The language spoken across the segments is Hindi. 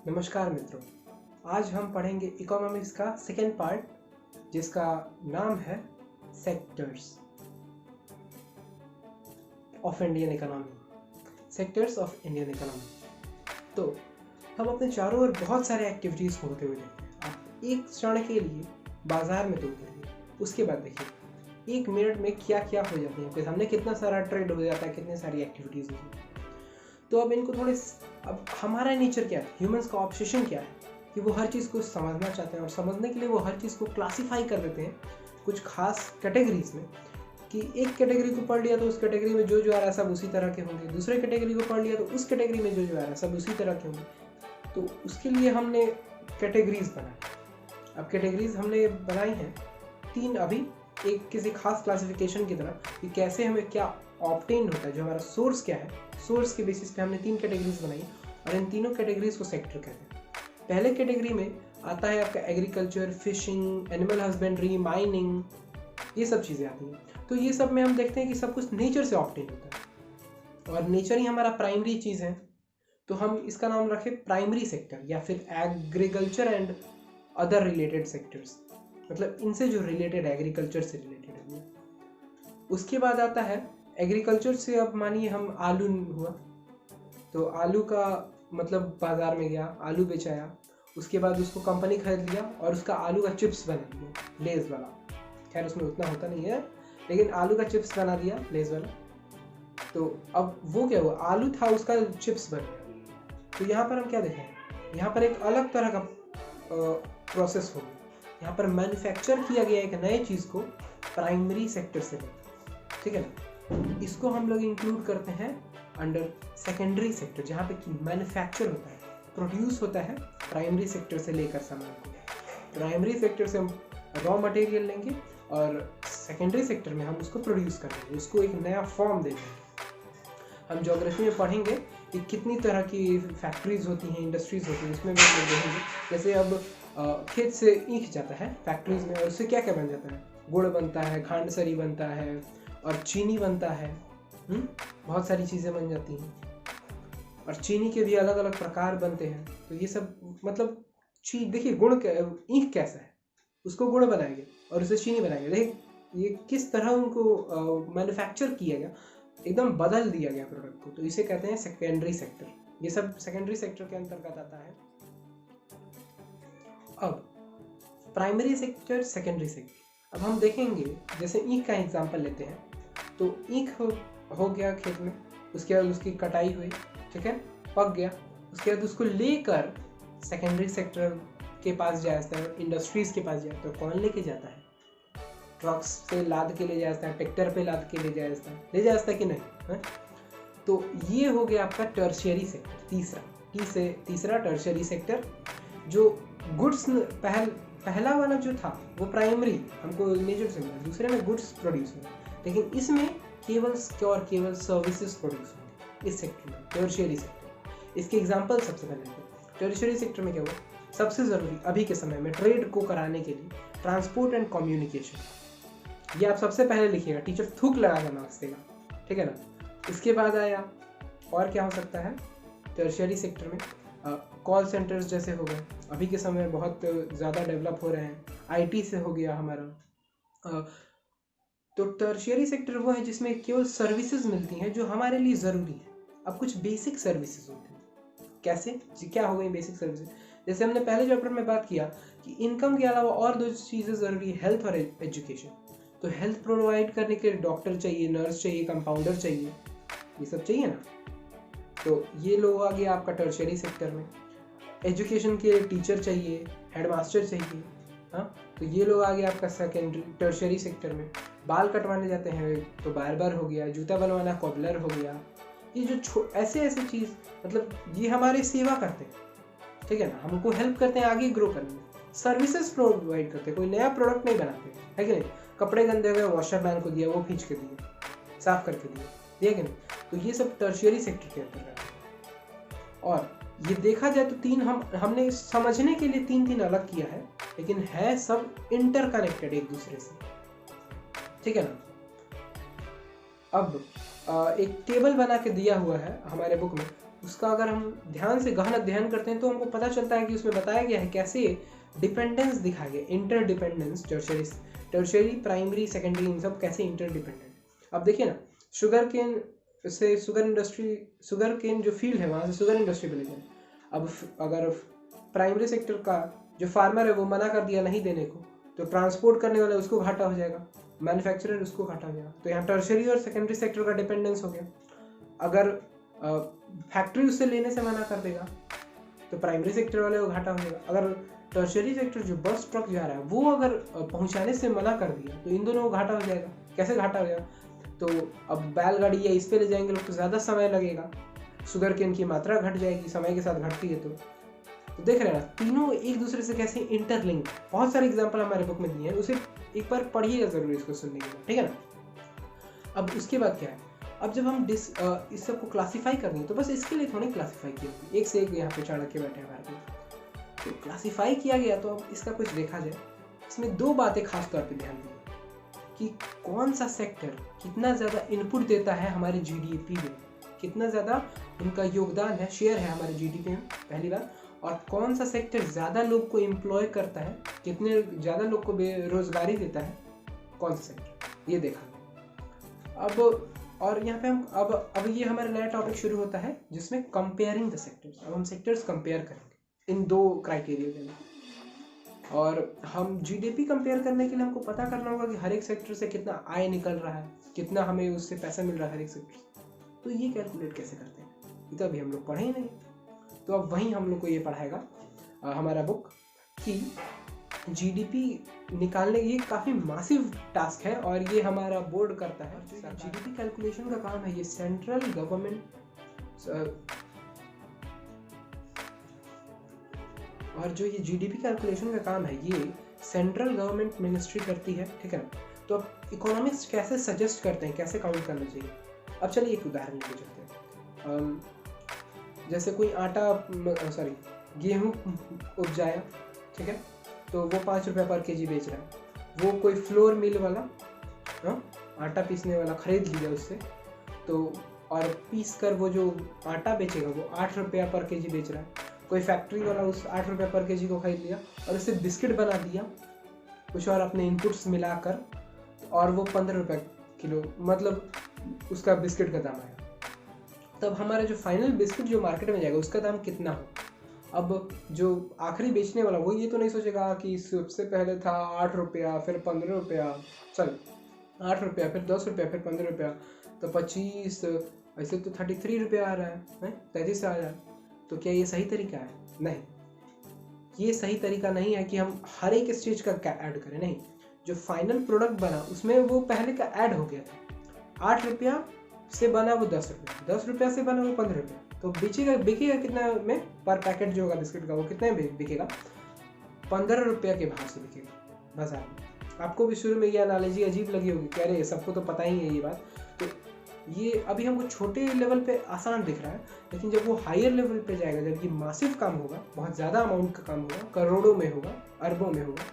नमस्कार मित्रों, आज हम पढ़ेंगे इकोनॉमिक्स का सेकेंड पार्ट जिसका नाम है sectors of Indian economy. Sectors of Indian economy. तो हम अपने चारों ओर बहुत सारे एक्टिविटीज़ को होते हुए देखते हैं। आप एक क्षण के लिए बाजार में तो उतरिए, उसके बाद देखिए 1 मिनट में क्या क्या हो जाती है, सामने कितना सारा ट्रेड हो जाता है, कितनी सारी एक्टिविटीज़ होती है। तो अब इनको थोड़े, अब हमारा नेचर क्या है, ह्यूमंस का ऑब्सेशन क्या है कि वो हर चीज़ को समझना चाहते हैं और समझने के लिए वो हर चीज़ को क्लासीफाई कर देते हैं कुछ खास कैटेगरीज में, कि एक कैटेगरी को पढ़ लिया तो उस कैटेगरी में जो जो आ रहा है सब उसी तरह के होंगे, दूसरे कैटेगरी को पढ़ लिया तो उस कैटेगरी में जो जो आ रहा है सब उसी तरह के होंगे। तो उसके लिए हमने कैटेगरीज बनाई। अब कैटेगरीज हमने बनाई हैं 3 अभी, एक किसी खास क्लासिफिकेशन की तरह कि कैसे हमें क्या ऑब्टेन होता है, जो हमारा सोर्स क्या है, सोर्स के बेसिस पे हमने 3 कैटेगरीज बनाई और इन तीनों कैटेगरीज को सेक्टर कहते हैं। पहले कैटेगरी में आता है आपका agriculture, fishing, animal husbandry, mining, ये सब चीज़ें आती हैं। तो ये सब में हम देखते हैं कि सब कुछ नेचर से ऑब्टेन होता है और नेचर ही हमारा प्राइमरी चीज़ है। तो हम इसका नाम रखें प्राइमरी सेक्टर या फिर agriculture and other related sectors, मतलब इनसे जो रिलेटेड, एग्रीकल्चर से रिलेटेड है। उसके बाद आता है एग्रीकल्चर से, अब मानिए हम आलू हुआ तो आलू का मतलब बाजार में गया, आलू बेचाया, उसके बाद उसको कंपनी खरीद लिया और उसका आलू का चिप्स बना दिया, लेज वाला। खैर उसमें उतना होता नहीं है, लेकिन आलू का चिप्स बना दिया लेज वाला। तो अब वो क्या हुआ, आलू था उसका चिप्स बन गया। तो यहाँ पर हम क्या देखें, यहाँ पर एक अलग तरह का प्रोसेस हो गया। यहाँ पर मैन्युफैक्चर किया गया एक नए चीज़ को प्राइमरी सेक्टर से, ठीक है ना। इसको हम लोग इंक्लूड करते हैं अंडर सेकेंडरी सेक्टर, जहाँ पे कि मैन्युफैक्चर होता है, प्रोड्यूस होता है प्राइमरी सेक्टर से लेकर सामान को। प्राइमरी सेक्टर से हम रॉ मटेरियल लेंगे और सेकेंडरी सेक्टर में हम उसको प्रोड्यूस करेंगे, उसको एक नया फॉर्म देंगे। हम ज्योग्राफी में पढ़ेंगे कि कितनी तरह की फैक्ट्रीज होती हैं, इंडस्ट्रीज होती हैं, उसमें भी हम देखेंगे। जैसे अब खेत से ईख जाता है फैक्ट्रीज में और उससे क्या क्या बन जाता है, गुड़ बनता है, खांडसरी बनता है और चीनी बनता है। बहुत सारी चीज़ें बन जाती हैं और चीनी के भी अलग अलग प्रकार बनते हैं। तो ये सब मतलब देखिए गुड़ ईख कैसा है, उसको गुड़ बनाएंगे और उसे चीनी बनाएंगे। देखिए ये किस तरह उनको मैन्युफैक्चर किया गया, एकदम बदल दिया गया प्रोडक्ट को। तो इसे कहते हैं सेकेंडरी सेक्टर। ये सब सेकेंडरी सेक्टर के अंतर्गत आता है। अब प्राइमरी सेक्टर, सेकेंडरी सेक्टर, अब हम देखेंगे, जैसे ईख का एग्जांपल लेते हैं। तो ईख हो गया खेत में, उसके बाद उसकी कटाई हुई, ठीक है, पक गया, उसके बाद उसको लेकर सेकेंडरी सेक्टर के पास जाता है, इंडस्ट्रीज के पास जाता है। तो कौन लेके जाता है, ट्रक्स से लाद के ले जाता है, ट्रैक्टर पे लाद के ले जाता है कि नहीं है? तो ये हो गया आपका टर्शियरी सेक्टर, तीसरा टर्शियरी सेक्टर। जो गुड्स पहला वाला जो था वो प्राइमरी हमको नेचर से मिला, दूसरे में गुड्स प्रोड्यूस हुआ, लेकिन इसमें केवल सर्विसेज प्रोड्यूस होंगे इस सेक्टर में, टर्शियरी सेक्टर। इसके एग्जांपल सबसे पहले टर्शियरी सेक्टर में क्या हुआ, सबसे ज़रूरी अभी के समय में ट्रेड को कराने के लिए ट्रांसपोर्ट एंड कम्युनिकेशन। ये आप सबसे पहले लिखिएगा, टीचर थूक लगाकर मार्क्स देगा, ठीक है ना। इसके बाद आया और क्या हो सकता है टर्शियरी सेक्टर में, कॉल सेंटर्स जैसे हो गए, अभी के समय में बहुत ज़्यादा डेवलप हो रहे हैं। आईटी से हो गया हमारा। तो टर्शियरी सेक्टर वो है जिसमें केवल सर्विसेज मिलती हैं जो हमारे लिए ज़रूरी है। अब कुछ बेसिक सर्विसेज होती हैं, कैसे, क्या हो गई बेसिक सर्विसेज, जैसे हमने पहले चैप्टर में बात किया कि इनकम के अलावा और 2 चीज़ें ज़रूरी है, हेल्थ और एजुकेशन। तो हेल्थ प्रोवाइड करने के लिए डॉक्टर चाहिए, नर्स चाहिए, कंपाउंडर चाहिए, ये सब चाहिए ना। तो ये लोग आ गया आपका टर्शियरी सेक्टर में। एजुकेशन के लिए टीचर चाहिए, हेडमास्टर चाहिए, हाँ, तो ये लोग आ गया आपका सेकेंडरी टर्शियरी सेक्टर में। बाल कटवाने जाते हैं तो बार्बर हो गया, जूता बनवाना कॉबलर हो गया। ये जो ऐसे चीज़, मतलब ये हमारी सेवा करते हैं, ठीक है ना, हमको हेल्प करते हैं आगे ग्रो करने में। सर्विसेज प्रोवाइड करते हैं, कोई नया प्रोडक्ट नहीं बनाते, है कि नहीं। कपड़े गंदे हुए वॉशर मैन को दिया, वो खींच के दिए, साफ करके दिया कि नहीं। तो ये सब टर्शियरी सेक्टर के अंतर्गत है। और ये देखा जाए तो 3 हमने समझने के लिए 3 अलग किया है, लेकिन है सब इंटरकनेक्टेड एक दूसरे से, ठीक है ना। अब एक टेबल बना के दिया हुआ है हमारे बुक में, उसका अगर हम ध्यान से गहन अध्ययन करते हैं तो हमको पता चलता है कि उसमें बताया गया है कैसे डिपेंडेंस दिखाया गया, इंटरडिपेंडेंस, टर्शरी, प्राइमरी, सेकेंडरी, इन सब कैसे इंटरडिपेंडेंट। अब देखिए ना, शुगर केन जो फील्ड है वहाँ से शुगर इंडस्ट्री बने जाए। अब अगर प्राइमरी सेक्टर का जो फार्मर है वो मना कर दिया नहीं देने को, तो ट्रांसपोर्ट करने वाला उसको घाटा हो जाएगा, मैन्युफैक्चरर उसको घाटा हो जाएगा। तो यहाँ टर्शरी और सेकेंडरी सेक्टर का डिपेंडेंस हो गया। अगर फैक्ट्री उससे लेने से मना कर देगा तो प्राइमरी सेक्टर वाले को घाटा हो जाएगा। अगर टर्शरी सेक्टर जो बस ट्रक जा रहा है वो अगर पहुंचाने से मना कर दिया तो इन दोनों को घाटा हो जाएगा। कैसे घाटा हो जाएगा? तो अब बैलगाड़ी या इस पे ले जाएंगे लोग तो ज़्यादा समय लगेगा, शुगर केन की मात्रा घट जाएगी, समय के साथ घटती है। तो देख रहे हैं ना, तीनों एक दूसरे से कैसे इंटरलिंक। बहुत सारे एग्जाम्पल हमारे बुक में दिए हैं, उसे एक बार पढ़िएगा जरूर इसको सुनने के बाद, ठीक है ना। अब उसके बाद क्या है, अब जब हम इस सबको क्लासीफाई करेंगे तो बस इसके लिए थोड़ी क्लासीफाई किया, एक से एक यहाँ पे चाणक्य बैठे हैं हमारे को, तो क्लासीफाई किया गया। तो अब इसका कुछ देखा जाए, इसमें दो बातें खास तौर पे ध्यान दी कि कौन सा सेक्टर कितना ज़्यादा इनपुट देता है हमारे जीडीपी में, कितना ज़्यादा उनका योगदान है, शेयर है हमारे जीडीपी में, पहली बात। और कौन सा सेक्टर ज़्यादा लोग को एम्प्लॉय करता है, कितने ज़्यादा लोग को बेरोजगारी देता है, कौन सा सेक्टर, ये देखा। अब और यहाँ पे हम अब ये हमारा नया टॉपिक शुरू होता है जिसमें कंपेयरिंग द सेक्टर्स। अब हम सेक्टर्स कंपेयर करेंगे इन दो क्राइटेरिया के लिए। और हम जीडीपी कंपेयर करने के लिए हमको पता करना होगा कि हर एक सेक्टर से कितना आय निकल रहा है, कितना हमें उससे पैसा मिल रहा है हर एक सेक्टर से। तो ये कैलकुलेट कैसे करते हैं, ये तो अभी हम लोग पढ़े ही नहीं। तो अब वहीं हम लोग को ये पढ़ाएगा हमारा बुक कि जीडीपी निकालने, ये काफ़ी मासिव टास्क है और ये हमारा बोर्ड करता है। जीडीपी कैलकुलेशन का काम है ये सेंट्रल गवर्नमेंट, और जो ये जीडीपी कैलकुलेशन का काम है ये सेंट्रल गवर्नमेंट मिनिस्ट्री करती है, ठीक है ना। तो अब इकोनॉमिक्स कैसे सजेस्ट करते हैं कैसे काउंट करना चाहिए। अब चलिए एक उदाहरण लेके चलते हैं। जैसे कोई गेहूँ उपजाया, ठीक है, तो वो 5 रुपये पर केजी बेच रहा है। वो कोई फ्लोर मिल वाला, आटा पीसने वाला खरीद लिया उससे, तो और पीस कर वो जो आटा बेचेगा वो 8 रुपया पर केजी बेच रहा है। कोई फैक्ट्री वाला उस 8 रुपये पर केजी को खरीद लिया और उससे बिस्किट बना दिया कुछ और अपने इनपुट्स मिलाकर, और वो 15 रुपये किलो, मतलब उसका बिस्किट का दाम आया। तब हमारा जो फाइनल बिस्किट जो मार्केट में जाएगा उसका दाम कितना हो। अब जो आखिरी बेचने वाला वो ये तो नहीं सोचेगा कि सबसे पहले था 8 रुपया, फिर 15 रुपया, 8 रुपया, फिर 10 रुपया, फिर 15 रुपया, तो 25, ऐसे तो 33 रुपया आ रहा है, 33 आ रहा है। तो क्या ये सही तरीका है? नहीं, ये सही तरीका नहीं है कि हम हर एक स्टेज का ऐड करें। नहीं, जो फाइनल प्रोडक्ट बना उसमें वो पहले का ऐड हो गया था। 8 रुपया से बना वो 10 रुपया, 10 रुपया से बना वो 15 रुपया, तो बिकेगा कितना में पर पैकेट जो होगा बिस्किट का, वो कितने में बिकेगा? 15 रुपया के भाव से बिकेगा बाजार में। आपको भी शुरू में ये एनालॉजी अजीब लगी होगी, कह रहे सबको तो पता ही है ये बात। तो ये अभी हमको छोटे लेवल पे आसान दिख रहा है, लेकिन जब वो हायर लेवल पे जाएगा, जब ये मासिव काम होगा, बहुत ज़्यादा अमाउंट का काम होगा, करोड़ों में होगा, अरबों में होगा,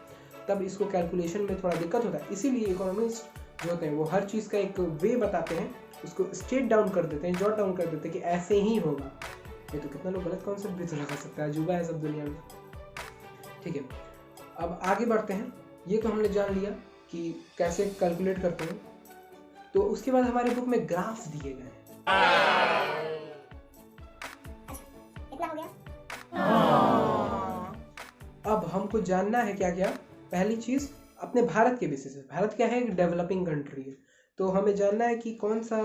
तब इसको कैलकुलेशन में थोड़ा दिक्कत होता है। इसीलिए इकोनॉमिस्ट जो होते हैं वो हर चीज़ का एक वे बताते हैं, उसको स्टेट डाउन कर देते हैं, जॉट डाउन कर देते हैं कि ऐसे ही होगा। ये तो कितना लोग गलत कॉन्सेप्ट भी तो लगा सकता है, अजूबा है सब दुनिया में, ठीक है। अब आगे बढ़ते हैं। ये तो हमने जान लिया कि कैसे कैलकुलेट करते हैं। तो उसके बाद हमारे बुक में ग्राफ दिए गए हैं। कितना हो गया? अब हमको जानना है क्या क्या। पहली चीज़ अपने भारत के बेसिस पे, भारत क्या है, एक डेवलपिंग कंट्री है, तो हमें जानना है कि कौन सा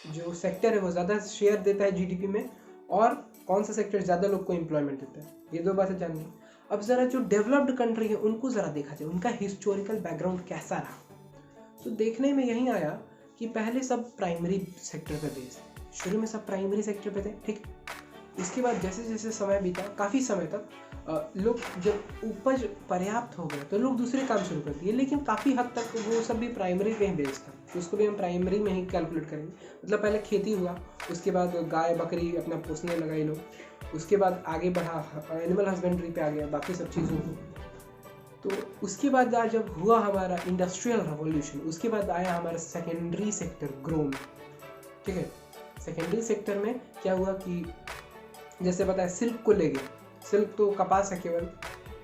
जो सेक्टर है वो ज़्यादा शेयर देता है जीडीपी में, और कौन सा सेक्टर ज़्यादा लोग को एम्प्लॉयमेंट देता है। ये दो बातें जाननी है। अब ज़रा जो डेवलप्ड कंट्री है उनको ज़रा देखा जाए, उनका हिस्टोरिकल बैकग्राउंड कैसा रहा। तो देखने में यही आया कि पहले सब प्राइमरी सेक्टर पे बेस्ड, शुरू में सब प्राइमरी सेक्टर पे थे, ठीक। इसके बाद जैसे जैसे समय बीता, काफ़ी समय तक लोग जब उपज पर्याप्त हो गया तो लोग दूसरे काम शुरू कर दिए, लेकिन काफ़ी हद तक वो सब भी प्राइमरी पे ही बेस्ड था, तो उसको भी हम प्राइमरी में ही कैलकुलेट करेंगे। मतलब पहले खेती हुआ, उसके बाद गाय बकरी अपना पोसने लगाए लोग, उसके बाद आगे बढ़ा एनिमल हस्बेंड्री पे आ गया, बाकी सब चीज़ों को। तो उसके बाद जब हुआ हमारा इंडस्ट्रियल रेवोल्यूशन, उसके बाद आया हमारा सेकेंडरी सेक्टर ग्रो में, ठीक है। सेकेंडरी सेक्टर में क्या हुआ कि जैसे पता है सिल्क को ले गया, सिल्क तो कपास है केवल,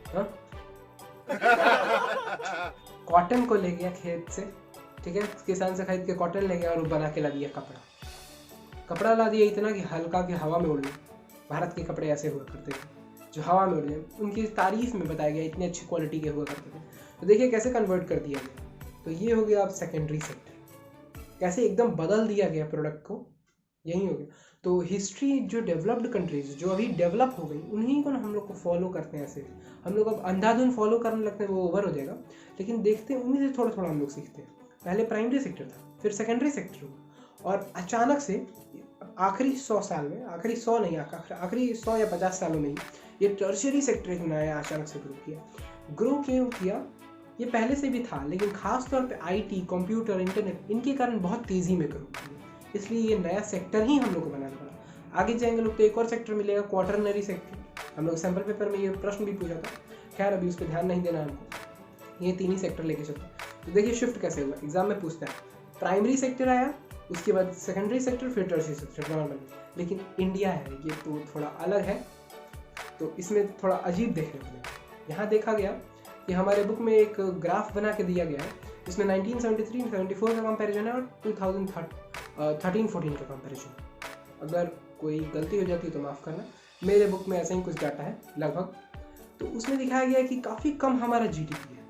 हाँ कॉटन को ले गया खेत से, ठीक है, किसान से खरीद के कॉटन ले गया और बना के ला दिया कपड़ा ला दिया इतना कि हल्का कि हवा में उड़ गया। भारत के कपड़े ऐसे हुआ करते थे जो हवा में उड़ जाए, उनकी तारीफ में बताया गया इतनी अच्छी क्वालिटी के हुआ करते थे। तो देखिए कैसे कन्वर्ट कर दिया गया। तो ये हो गया अब सेकेंडरी सेक्टर, कैसे एकदम बदल दिया गया प्रोडक्ट को, यही हो गया। तो हिस्ट्री जो डेवलप्ड कंट्रीज जो अभी डेवलप हो गई उन्हीं को ना हम लोग को फॉलो करते हैं। ऐसे हम लोग अब अंधाधुन फॉलो करने लगते हैं, वो ओवर हो जाएगा, लेकिन देखते हैं उन्हीं से थोड़ा थोड़ा हम लोग सीखते हैं। पहले प्राइमरी सेक्टर था, फिर सेकेंडरी सेक्टर हुआ, और अचानक से आखिरी 100 साल में, आखिरी 100 नहीं, आखिरी 100 या 50 सालों में ही ये टर्शियरी सेक्टर एक नया अचानक से ग्रो क्यों किया, ये पहले से भी था, लेकिन खास तौर पे आईटी, कंप्यूटर, इंटरनेट, इनके कारण बहुत तेज़ी में ग्रो किया, इसलिए ये नया सेक्टर ही हम लोग को बनाना पड़ा। आगे जाएंगे लोग तो एक और सेक्टर मिलेगा, क्वार्टरनरी सेक्टर। हम लोग सैम्पल पेपर में ये प्रश्न भी पूछा था, खैर अभी उस पर ध्यान नहीं देना हमको, ये 3 ही सेक्टर लेके चलते हैं। तो देखिए शिफ्ट कैसे हुआ, एग्जाम में पूछता है। प्राइमरी सेक्टर आया, उसके बाद सेकेंडरी सेक्टर, फिर टर्शियरी सेक्टर नॉर्मल। लेकिन इंडिया है ये तो थोड़ा अलग है, तो इसमें थोड़ा अजीब देखने को मिला। यहाँ देखा गया कि हमारे बुक में एक ग्राफ बना के दिया गया है, जिसमें 1973-74 का कंपैरिजन है और 2013-14 का कंपैरिजन। अगर कोई गलती हो जाती है तो माफ़ करना, मेरे बुक में ऐसा ही कुछ डाटा है लगभग। तो उसमें दिखाया गया है कि काफ़ी कम हमारा जीडीपी है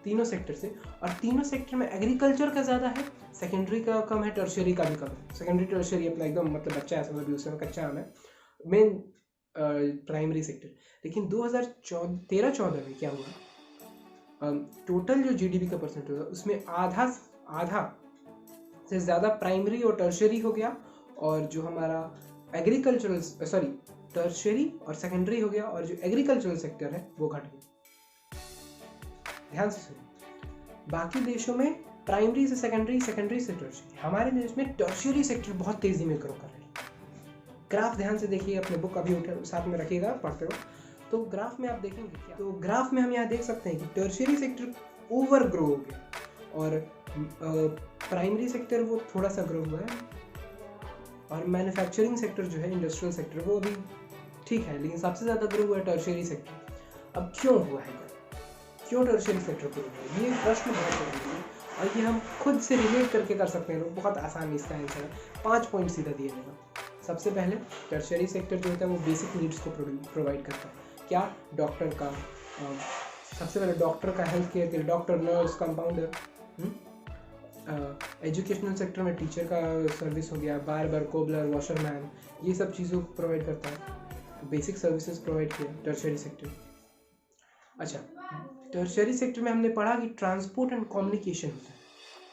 तीनों सेक्टर से, और तीनों सेक्टर में एग्रीकल्चर का ज़्यादा है, सेकेंडरी का कम है, टर्शियरी का भी कम है। सेकेंडरी टर्शियरी अपना एकदम मतलब बच्चा है, समझ भी उसमें कच्चा आम है, मेन प्राइमरी सेक्टर। लेकिन 2013-14 में क्या हुआ, टोटल जो जीडीपी का परसेंट होगा उसमें आधा से ज़्यादा प्राइमरी और टर्शियरी हो गया, और जो हमारा एग्रीकल्चरल टर्शियरी और सेकेंडरी हो गया, और जो एग्रीकल्चरल सेक्टर है वो घट गया। ध्यान से सुनिए, बाकी देशों में प्राइमरी से सेकेंडरी, सेकेंडरी से टर्शियरी, हमारे देश में टर्शियरी सेक्टर बहुत तेजी में ग्रो कर रही है। ग्राफ ध्यान से देखिए, अपने बुक अभी उठे साथ में रखिएगा पढ़ते हो, तो ग्राफ में आप देखेंगे क्या, तो ग्राफ में हम यहाँ देख सकते हैं कि टर्शियरी सेक्टर ओवर ग्रो हो गया, और प्राइमरी सेक्टर वो थोड़ा सा ग्रो हुआ है, और मैन्युफैक्चरिंग सेक्टर जो है, इंडस्ट्रियल सेक्टर, वो अभी ठीक है, लेकिन सबसे ज़्यादा ग्रो हुआ है टर्शियरी सेक्टर। अब क्यों हुआ है, क्यों टर्शियरी सेक्टर ग्रो हुआ है, ये प्रश्न बहुत जरूरी है, और ये हम खुद से रिलेट करके कर सकते हैं लोग, बहुत आसान इसका आंसर है। 5 पॉइंट सीधा दिए जाएगा। सबसे पहले टर्शियरी सेक्टर जो होता है वो बेसिक नीड्स को प्रोवाइड करता है। क्या, डॉक्टर का, सबसे पहले डॉक्टर का, हेल्थ केयर के लिए doctor, nurse, compounder. Educational sector में टीचर का सर्विस हो गया, बार्बर, कोबलर, वॉशरमैन, ये सब चीज़ों को प्रोवाइड करता है। बेसिक सर्विसेज प्रोवाइड किया टर्शियरी सेक्टर। अच्छा, टर्शियरी सेक्टर में हमने पढ़ा कि ट्रांसपोर्ट एंड कम्युनिकेशन होता है,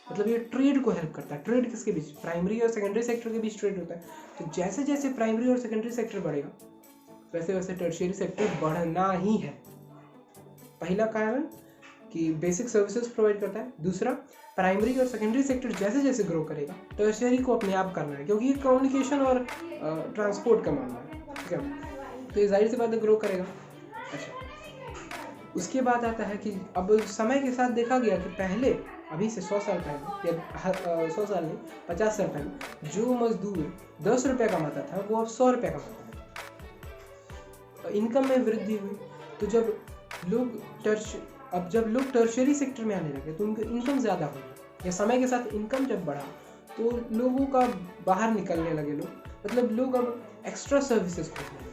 मतलब ये ट्रेड को हेल्प करता है। ट्रेड किसके बीच, प्राइमरी और सेकेंडरी सेक्टर के बीच ट्रेड होता है। तो जैसे जैसे प्राइमरी और सेकेंडरी सेक्टर बढ़ेगा वैसे वैसे टर्शियरी सेक्टर बढ़ना ही है। पहला कारण कि बेसिक सर्विसेज प्रोवाइड करता है, दूसरा प्राइमरी और सेकेंडरी सेक्टर जैसे जैसे ग्रो करेगा टर्शियरी को अपने आप करना है, क्योंकि ये कम्युनिकेशन और ट्रांसपोर्ट का मामला है, ठीक है, तो ये जाहिर सी बात है ग्रो करेगा। अच्छा, उसके बाद आता है कि अब समय के साथ देखा गया कि पहले, अभी से 100 साल पहले, या 100 साल नहीं 50 साल पहले, जो मजदूर 10 रुपये कमाता था वो अब 100 रुपये कमाता है। इनकम में वृद्धि हुई, तो जब लोग टर्शियरी सेक्टर में आने लगे तो उनकी इनकम ज़्यादा हुई, या समय के साथ इनकम जब बढ़ा तो लोगों का बाहर निकलने लगे लोग, मतलब लोग अब एक्स्ट्रा सर्विसेज खोजने लगे,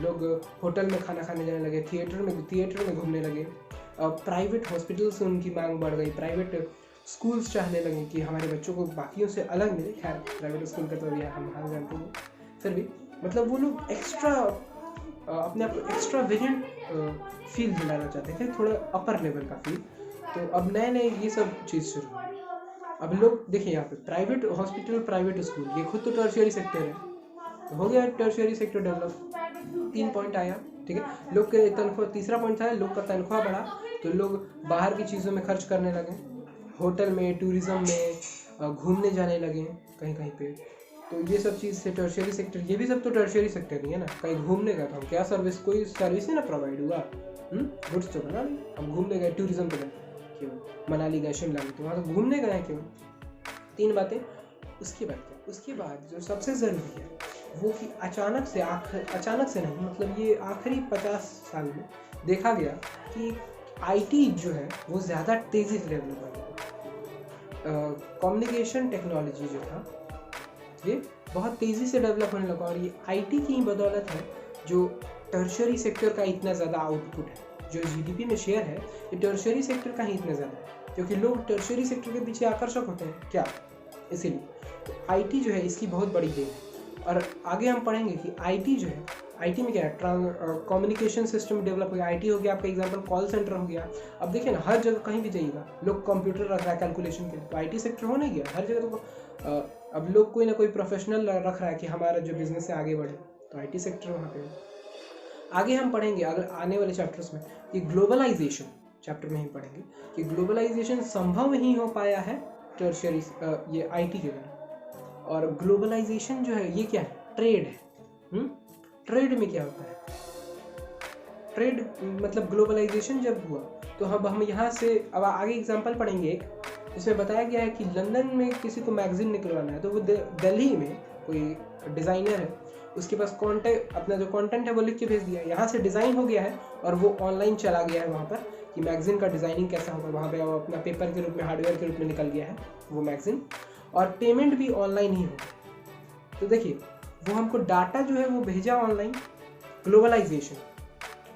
लोग होटल में खाना खाने जाने लगे, थिएटर में घूमने लगे, प्राइवेट हॉस्पिटल से उनकी मांग बढ़ गई, प्राइवेट स्कूल्स चाहने लगे कि हमारे बच्चों को बाकियों से अलग मिले। खैर प्राइवेट स्कूल का तो हम हाल जानते हैं, फिर भी मतलब वो लोग एक्स्ट्रा अपने आप को एक्स्ट्रा वेरिएंट फील दिलाना चाहते थे, थोड़ा अपर लेवल का फील। तो अब नए नए ये सब चीज़ शुरू हुई। अब लोग देखिए यहाँ पे प्राइवेट हॉस्पिटल, प्राइवेट स्कूल, ये खुद तो टर्शियरी सेक्टर है, तो हो गया टर्शियरी सेक्टर डेवलप। 3 पॉइंट आया, ठीक है। लोग के तनख्वाह, तीसरा पॉइंट था लोग का तनख्वाह बढ़ा, तो लोग बाहर की चीज़ों में खर्च करने लगे, होटल में, टूरिज्म में, घूमने जाने लगे कहीं कहीं पे। तो ये सब चीज़ से टर्शियरी सेक्टर, ये भी सब तो टर्शियरी सेक्टर नहीं है ना। कहीं घूमने गए तो हम क्या सर्विस, कोई सर्विस ही ना प्रोवाइड हुआ, गुड्स तो बना नहीं, हम घूमने गए, टूरिज्म पे गए, क्यों मनाली गए, शिमला में, तो वहाँ तो घूमने गए क्यों। 3 बातें। उसके बाद क्या, उसके बाद जो सबसे ज़रूरी है वो कि अचानक से नहीं, मतलब ये आखिरी 50 साल में देखा गया कि आईटी जो है वो ज़्यादा तेज़ी से डेवलप हो गया। कम्युनिकेशन टेक्नोलॉजी जो था ये बहुत तेज़ी से डेवलप होने लगा, और ये आईटी की ही बदौलत है जो टर्शरी सेक्टर का इतना ज़्यादा आउटपुट है, जो जीडीपी में शेयर है ये टर्शरी सेक्टर का ही इतना ज़्यादा है, क्योंकि लोग टर्शरी सेक्टर के पीछे आकर्षक होते हैं क्या, इसीलिए तो आईटी जो है इसकी बहुत बड़ी देन है। और आगे हम पढ़ेंगे कि आईटी जो है, आईटी में क्या है, कम्युनिकेशन सिस्टम डेवलप हो गया, आईटी हो गया आपका एग्जांपल कॉल सेंटर हो गया। अब देखिए ना, हर जगह कहीं भी जाइएगा लोग कंप्यूटर रख रहा है कैलकुलेशन के लिए, तो आईटी सेक्टर होने गया हर जगह। तो अब लोग कोई ना कोई प्रोफेशनल रख रहा है कि हमारा जो बिजनेस है आगे बढ़े, तो आईटी सेक्टर वहाँ पे आगे हम पढ़ेंगे अगर आने वाले चैप्टर्स में कि ग्लोबलाइजेशन चैप्टर में ही पढ़ेंगे कि ग्लोबलाइजेशन संभव नहीं हो पाया है टर्शियरी ये आईटी के कारण। और ग्लोबलाइजेशन जो है ये क्या है, ट्रेड है। ट्रेड में क्या होता है, ट्रेड मतलब ग्लोबलाइजेशन जब हुआ तो हम यहाँ से अब आगे एग्जांपल पढ़ेंगे एक, जिसमें बताया गया है कि लंदन में किसी को मैगजीन निकलवाना है तो वो दिल्ली में कोई डिज़ाइनर है, उसके पास कॉन्टेंट, अपना जो कंटेंट है वो लिख के भेज दिया, यहाँ से डिज़ाइन हो गया है और वो ऑनलाइन चला गया है वहाँ पर कि मैगजीन का डिज़ाइनिंग कैसा होगा, वहाँ पे वो अपना पेपर के रूप में, हार्डवेयर के रूप में निकल गया है वो मैगजीन, और पेमेंट भी ऑनलाइन ही होगा। तो देखिए वो हमको डाटा जो है वो भेजा ऑनलाइन। ग्लोबलाइजेशन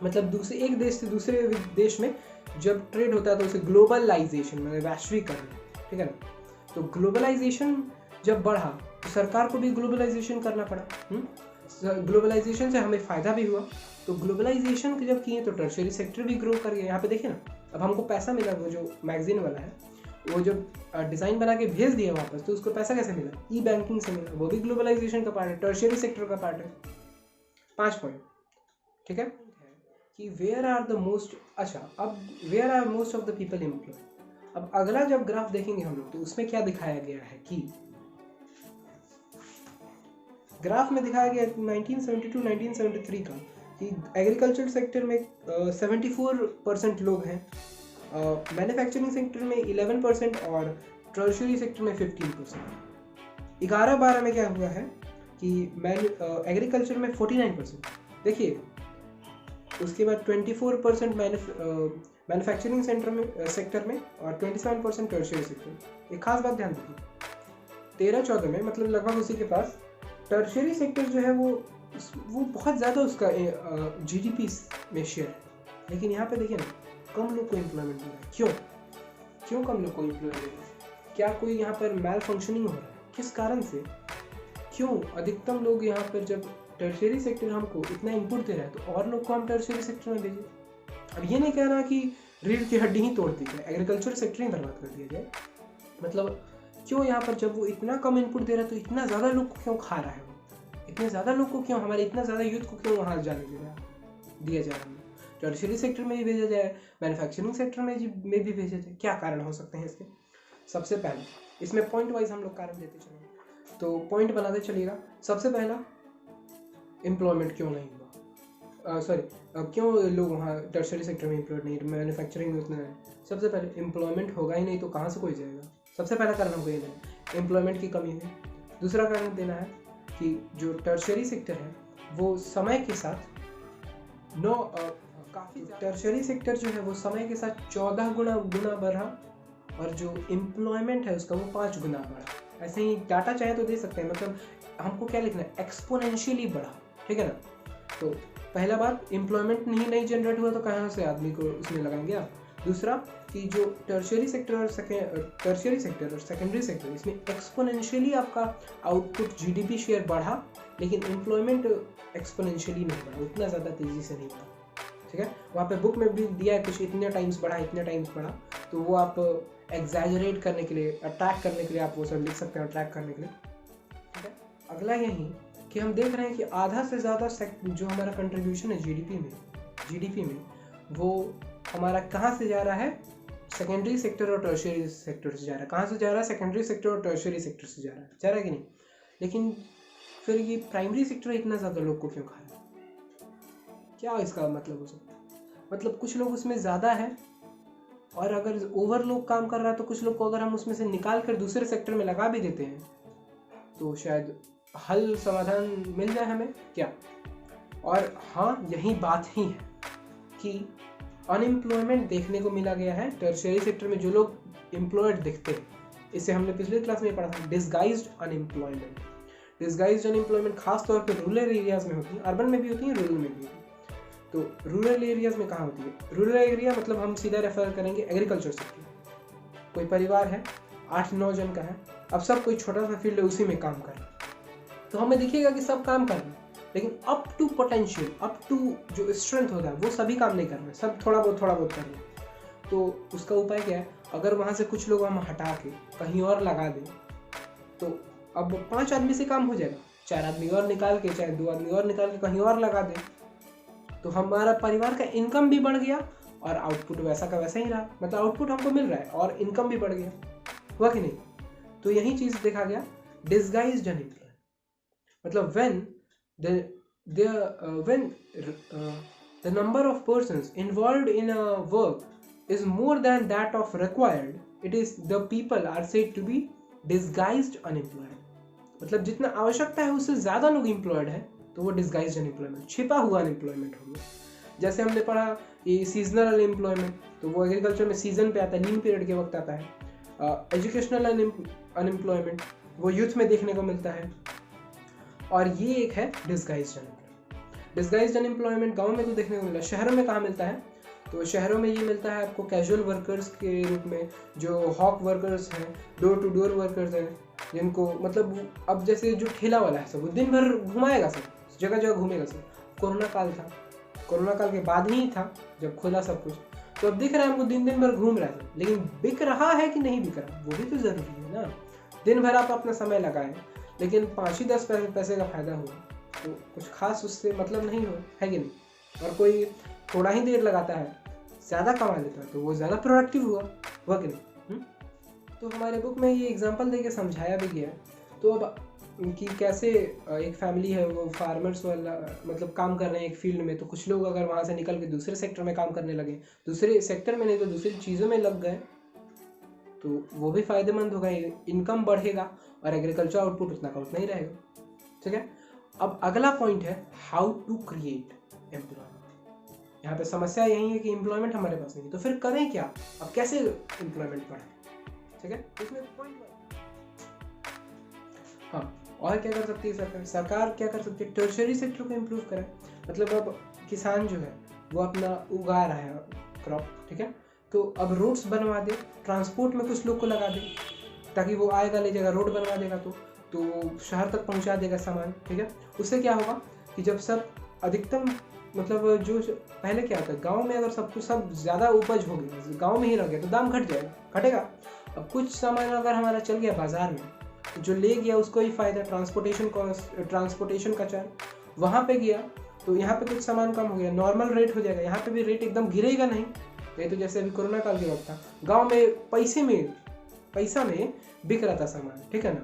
मतलब दूसरे एक देश से दूसरे देश में जब ट्रेड होता है तो उसे ग्लोबलाइजेशन मतलब वैश्वीकरण, ठीक है ना। तो ग्लोबलाइजेशन जब बढ़ा तो सरकार को भी ग्लोबलाइजेशन करना पड़ा। ग्लोबलाइजेशन से हमें फ़ायदा भी हुआ, तो ग्लोबलाइजेशन जब किए तो टर्शियरी सेक्टर भी ग्रो कर गया। यहाँ पे देखिए ना, अब हमको पैसा मिला, वो जो मैगजीन वाला है वो जो डिज़ाइन बना के भेज दिया वापस, तो उसको पैसा कैसे मिला, ई बैंकिंग से मिला, वो भी ग्लोबलाइजेशन का पार्ट है, टर्शियरी सेक्टर का पार्ट है। 5 पॉइंट, ठीक है कि वेयर आर द मोस्ट, अच्छा अब where are most of the people employed. अब अगला जब ग्राफ देखेंगे हम लोग तो उसमें क्या दिखाया गया है कि ग्राफ में दिखाया गया 1972-1973 का कि एग्रीकल्चर सेक्टर में 74% लोग हैं, मैन्युफैक्चरिंग सेक्टर में 11% और टर्शियरी सेक्टर में 15%। 11-12 में क्या हुआ है कि एग्रीकल्चर में 49%, देखिए उसके बाद 24% मैन्युफैक्चरिंग सेक्टर में और 27% टर्शियरी सेक्टर। एक खास बात ध्यान रखिए, 13-14 में मतलब लगभग उसी के पास टर्शियरी सेक्टर जो है वो बहुत ज़्यादा उसका जीडीपी में शेयर है, लेकिन यहाँ पे देखिए ना कम लोग को एम्प्लॉयमेंट मिल रहा है। क्यों कम लोग को एम्प्लॉयमेंट मिल रहा है, क्या कोई यहाँ पर मैल फंक्शनिंग हो रहा है, किस कारण से, क्यों अधिकतम लोग यहाँ पर जब टर्शियरी सेक्टर हमको इतना इनपुट दे रहा है तो और लोग को हम टर्शियरी सेक्टर में भेजें। अब ये नहीं कह रहा कि रीढ़ की हड्डी ही तोड़ दी जाए, एग्रीकल्चर सेक्टर ही बर्बाद कर दिया जाए, मतलब क्यों यहाँ पर जब वो इतना कम इनपुट दे रहा है तो इतना ज़्यादा लोग को क्यों खा रहा है, वो इतने ज़्यादा लोग को क्यों, हमारे इतना ज़्यादा यूथ को क्यों वहाँ जाने दिया जा रहा है। टर्शियरी सेक्टर में भी भेजा जाए, मैन्युफैक्चरिंग सेक्टर में भी भेजा जाए, क्या कारण हो सकते हैं इसके। सबसे पहले इसमें पॉइंट वाइज हम लोग कारण देते चलेंगे, तो पॉइंट बनाते चलिएगा। सबसे पहला एम्प्लॉयमेंट क्यों नहीं हुआ, क्यों लोग वहाँ टर्शियरी सेक्टर में एम्प्लॉयड नहीं, मैन्युफैक्चरिंग में उतना है। सबसे पहले एम्प्लॉयमेंट होगा ही नहीं तो कहाँ से कोई जाएगा, सबसे पहला कारण हमको ये देना है, एम्प्लॉयमेंट की कमी है। दूसरा कारण देना है कि जो टर्शियरी सेक्टर है वो समय के साथ काफ़ी टर्शियरी सेक्टर जो है वो समय के साथ 14 गुना बढ़ा, और जो एम्प्लॉयमेंट है उसका वो 5 गुना बढ़ा। ऐसे ही डाटा चाहे तो दे सकते हैं, मतलब हमको क्या लिखना है, एक्सपोनेंशियली बढ़ा, ठीक है ना। तो पहला बात, एम्प्लॉयमेंट नहीं जनरेट हुआ तो कहाँ से आदमी को उसमें लगाएंगे आप। दूसरा कि जो टर्शियरी सेक्टर और सेकेंडरी सेक्टर इसमें एक्सपोनेंशियली आपका आउटपुट जीडीपी शेयर बढ़ा, लेकिन एम्प्लॉयमेंट एक्सपोनेंशियली नहीं बढ़ा, उतना ज़्यादा तेज़ी से नहीं बढ़ा, ठीक है। वहाँ पे बुक में भी दिया है कुछ इतने टाइम्स बढ़ा, तो वो आप एग्जैजरेट करने के लिए, अट्रैक्ट करने के लिए आप वो सब लिख सकते हैं, अट्रैक्ट करने के लिए, ठीक है। अगला यही कि हम देख रहे हैं कि आधा से ज़्यादा जो हमारा कंट्रीब्यूशन है जीडीपी में वो हमारा कहाँ से जा रहा है, सेकेंडरी सेक्टर और टर्शियरी सेक्टर से जा रहा है। कहाँ से जा रहा है, सेकेंडरी सेक्टर और टर्शियरी सेक्टर से जा रहा है कि नहीं। लेकिन फिर ये प्राइमरी सेक्टर इतना ज़्यादा लोग को क्यों खा रहा है, क्या इसका मतलब हो सकता है। मतलब कुछ लोग उसमें ज़्यादा है, और अगर ओवर लोग काम कर रहा है तो कुछ लोग को अगर हम उसमें से निकाल कर दूसरे सेक्टर में लगा भी देते हैं तो शायद हल समाधान मिल जाए हमें क्या। और हाँ, यही बात ही है कि अनएम्प्लॉयमेंट देखने को मिला गया है टर्शियरी सेक्टर में। जो लोग एम्प्लॉयड दिखते हैं, इसे हमने पिछले क्लास में पढ़ा था, डिसगाइज्ड अनएम्प्लॉयमेंट। डिसगाइज्ड अनएम्प्लॉयमेंट खास तौर पर रूरल एरियाज में होती है, अर्बन में भी होती है, रूरल में भी होती है। तो रूरल एरियाज में कहाँ होती है? रूरल एरिया मतलब हम सीधा रेफर करेंगे एग्रीकल्चर सेक्टर। कोई परिवार है, 8-9 जन का है, अब सब कोई छोटा सा फील्ड है, उसी में काम कर रहे हैं। तो हमें दिखेगा कि सब काम कर रहे हैं, लेकिन up to potential, up to जो स्ट्रेंथ होता है वो सभी काम नहीं कर रहे हैं, सब थोड़ा बहुत कर रहे हैं। तो उसका उपाय क्या है? अगर वहाँ से कुछ लोग हम हटा के कहीं और लगा दें तो अब 5 आदमी से काम हो जाएगा। 4 आदमी और निकाल के, चाहे 2 आदमी और निकाल के कहीं और लगा दें, तो हमारा परिवार का इनकम भी बढ़ गया और आउटपुट वैसा का वैसा ही रहा। मतलब आउटपुट हमको मिल रहा है और इनकम भी बढ़ गया, हुआ कि नहीं? तो यही चीज़ देखा गया डिसगाइज्ड अनएम्प्लॉयमेंट। मतलब when the number of persons involved in a work is more than that of required, it is the people are said to be disguised unemployed। मतलब जितना आवश्यकता है उससे ज़्यादा लोग एम्प्लॉयड है तो वो डिसगाइज्ड अनएम्प्लॉयमेंट, छिपा हुआ अनएम्प्लॉयमेंट हो गया। जैसे हमने पढ़ा ये सीजनल अनएम्प्लॉयमेंट, तो वो एग्रीकल्चर में सीजन पे आता है, लीन पीरियड के वक्त आता है। एजुकेशनल अनएम्प्लॉयमेंट वो यूथ में देखने को मिलता है। और ये एक है डिसगाइज्ड अनएम्प्लॉयमेंट। डिसगाइज्ड अनएम्प्लॉयमेंट गाँव में तो देखने को मिलता है, शहरों में कहाँ मिलता है? तो शहरों में ये मिलता है आपको कैजुअल वर्कर्स के रूप में, जो हॉक वर्कर्स हैं, डोर टू डोर वर्कर्स हैं, जिनको मतलब अब जैसे जो ठेला वाला है सब वो दिन भर घुमाएगा, सब जगह जगह घूमेगा सब। कोरोना काल था, कोरोना काल के बाद ही था जब खोला सब कुछ, तो अब दिख रहा है हमको दिन भर घूम रहा है, लेकिन बिक रहा है कि नहीं बिक रहा वो भी तो ज़रूरी है ना। दिन भर आप अपना समय लगाएं, लेकिन 5 ही 10 पैसे का फायदा हुआ तो कुछ खास उससे मतलब नहीं हुआ, है कि नहीं? और कोई थोड़ा ही देर लगाता है, ज़्यादा कमा लेता है, तो वो ज़्यादा प्रोडक्टिव हुआ कि नहीं? तो हमारे बुक में ये एग्जांपल देके समझाया भी गया है। तो अब कि कैसे एक फैमिली है, वो फार्मर्स वाला मतलब काम कर रहे हैं एक फील्ड में, तो कुछ लोग अगर वहाँ से निकल के दूसरे सेक्टर में काम करने लगे, दूसरे सेक्टर में नहीं तो दूसरी चीज़ों में लग गए, तो वो भी फ़ायदेमंद होगा, इनकम बढ़ेगा और एग्रीकल्चर आउटपुट उतना का उतना ही रहेगा। ठीक है, अब अगला पॉइंट है हाउ टू क्रिएट एम्प्लॉयमेंट। यहाँ पे समस्या यही है कि एम्प्लॉयमेंट हमारे पास नहीं है, तो फिर करें क्या? अब कैसे एम्प्लॉयमेंट बढ़े? ठीक है, इसमें पॉइंट हाँ, और क्या कर सकती है सरकार? सरकार क्या कर सकती है? टर्शियरी सेक्टर को इम्प्रूव करें। मतलब अब किसान जो है वो अपना उगा रहा है क्रॉप, ठीक है, तो अब रोड्स बनवा दे, ट्रांसपोर्ट में कुछ लोग को लगा दे, ताकि वो आएगा ले जाएगा, रोड बनवा देगा तो शहर तक पहुंचा देगा सामान। ठीक है, उससे क्या होगा कि जब सब अधिकतम मतलब जो पहले क्या होता है, गांव में अगर सब ज़्यादा उपज हो गया, गांव में ही रह गया, तो दाम घटेगा। अब कुछ सामान अगर हमारा चल गया बाजार में, तो जो ले गया उसको ही फ़ायदा, ट्रांसपोर्टेशन का चार्ज वहाँ पे गया, तो यहाँ पे कुछ सामान कम हो गया, नॉर्मल रेट हो जाएगा, यहाँ पे भी रेट एकदम गिरेगा नहीं। ये तो जैसे अभी कोरोना काल के वक्त था, गाँव में पैसा में बिक रहा था सामान, ठीक है ना,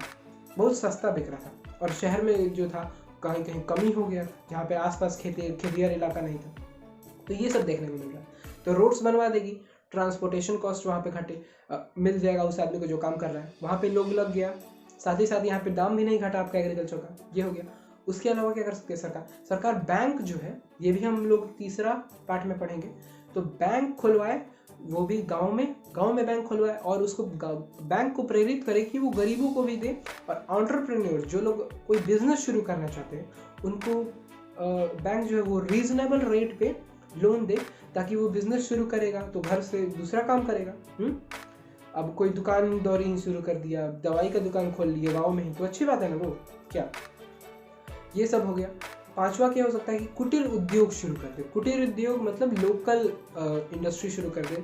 बहुत सस्ता बिक रहा था, और शहर में जो था कहीं कहीं कमी हो गया, जहाँ पे आसपास खेतियार इलाका नहीं था। तो ये सब देखने को मिल रहा है। तो रोड्स बनवा देगी, ट्रांसपोर्टेशन कॉस्ट वहाँ पे घटे, मिल जाएगा उस आदमी को जो काम कर रहा है, वहाँ पे लोग लग गया, साथ ही साथ यहाँ पे दाम भी नहीं घटा आपका एग्रीकल्चर का, ये हो गया। उसके अलावा क्या कर सकते हैं सरकार बैंक जो है, ये भी हम लोग तीसरा पार्ट में पढ़ेंगे, तो बैंक खुलवाए, वो भी गांव में बैंक खुलवाए, और उसको बैंक को प्रेरित करे कि वो गरीबों को भी दे, और एंटरप्रेन्योर जो लोग कोई बिजनेस शुरू करना चाहते हैं उनको बैंक जो है वो रीजनेबल रेट पे लोन दे, ताकि वो बिजनेस शुरू करेगा तो घर से दूसरा काम करेगा। अब कोई दुकानदारी ही शुरू कर दिया, दवाई का दुकान खोल लिया गांव में ही, तो अच्छी बात है ना, वो क्या, ये सब हो गया। पांचवा क्या हो सकता है कि कुटीर उद्योग शुरू कर दे। कुटीर उद्योग मतलब लोकल इंडस्ट्री शुरू कर दे,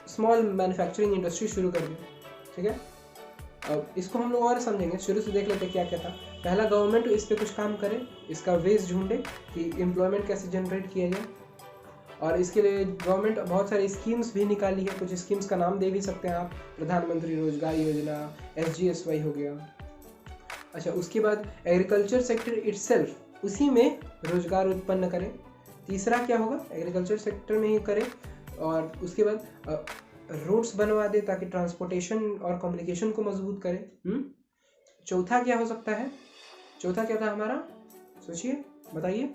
स्मॉल मैन्युफैक्चरिंग इंडस्ट्री शुरू कर दे। ठीक है, अब इसको हम लोग और समझेंगे, शुरू से देख लेते क्या क्या था। पहला, गवर्नमेंट इस पे कुछ काम करे, इसका वेज ढूंढे कि एम्प्लॉयमेंट कैसे जनरेट किया जाए, और इसके लिए गवर्नमेंट बहुत सारी स्कीम्स भी निकाली है। कुछ स्कीम्स का नाम दे भी सकते हैं आप, प्रधानमंत्री रोजगार योजना, SGSY हो गया। अच्छा, उसके बाद एग्रीकल्चर सेक्टर इटसेल्फ उसी में रोजगार उत्पन्न करे। तीसरा क्या होगा, एग्रीकल्चर सेक्टर में ही करे, और उसके बाद रोड्स बनवा दे ताकि ट्रांसपोर्टेशन और कम्युनिकेशन को मजबूत करे। चौथा क्या हो सकता है? चौथा क्या था हमारा? सोचिए, बताइए।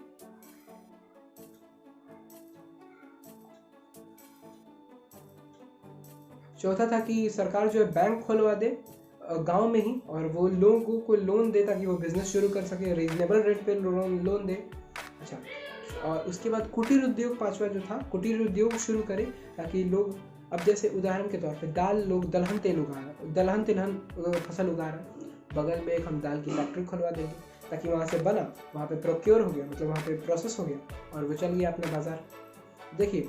चौथा था कि सरकार जो है बैंक खुलवा दे गांव में ही, और वो लोगों को लोन दे ताकि वो बिजनेस शुरू कर सके, रीजनेबल रेट पे लोन दे। अच्छा, और उसके बाद कुटीर उद्योग पांचवा जो था, कुटीर उद्योग शुरू करे ताकि लोग, अब जैसे उदाहरण के तौर पे दाल, लोग दलहन तिलहन फसल उगा रहे हैं, बगल में एक हम दाल की फैक्ट्री खुलवा देंगे ताकि वहाँ से बना, वहाँ पे प्रोक्योर हो गया, मतलब वहाँ पे प्रोसेस हो गया और वो चल गया अपने बाजार। देखिए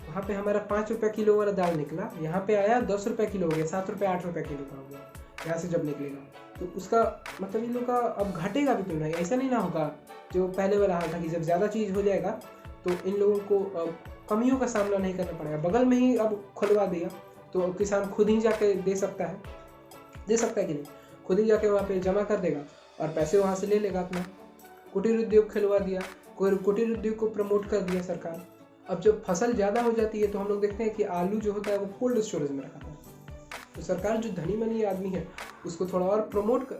वहाँ पे हमारा 5 रुपये किलो वाला दाल निकला, यहाँ पे आया 10 रुपये किलो हो गया, 7 रुपये 8 रुपये किलो का हो गया यहाँ से जब निकलेगा। तो उसका मतलब इन लोग का अब घटेगा भी क्यों नहीं, ऐसा नहीं ना होगा जो पहले वाला हाल था कि जब ज़्यादा चीज़ हो जाएगा तो इन लोगों को कमियों का सामना नहीं करना पड़ेगा। बगल में ही अब खुलवा दिया तो किसान खुद ही जाके दे सकता है कि नहीं, खुद ही जाके वहाँ पे जमा कर देगा और पैसे वहाँ से ले लेगा अपना। कुटीर उद्योग खुलवा दिया, कुटीर उद्योग को प्रमोट कर दिया सरकार। अब जब फसल ज़्यादा हो जाती है तो हम लोग देखते हैं कि आलू जो होता है वो कोल्ड स्टोरेज में रखा था। तो सरकार जो धनी मनी आदमी है उसको थोड़ा और प्रमोट कर,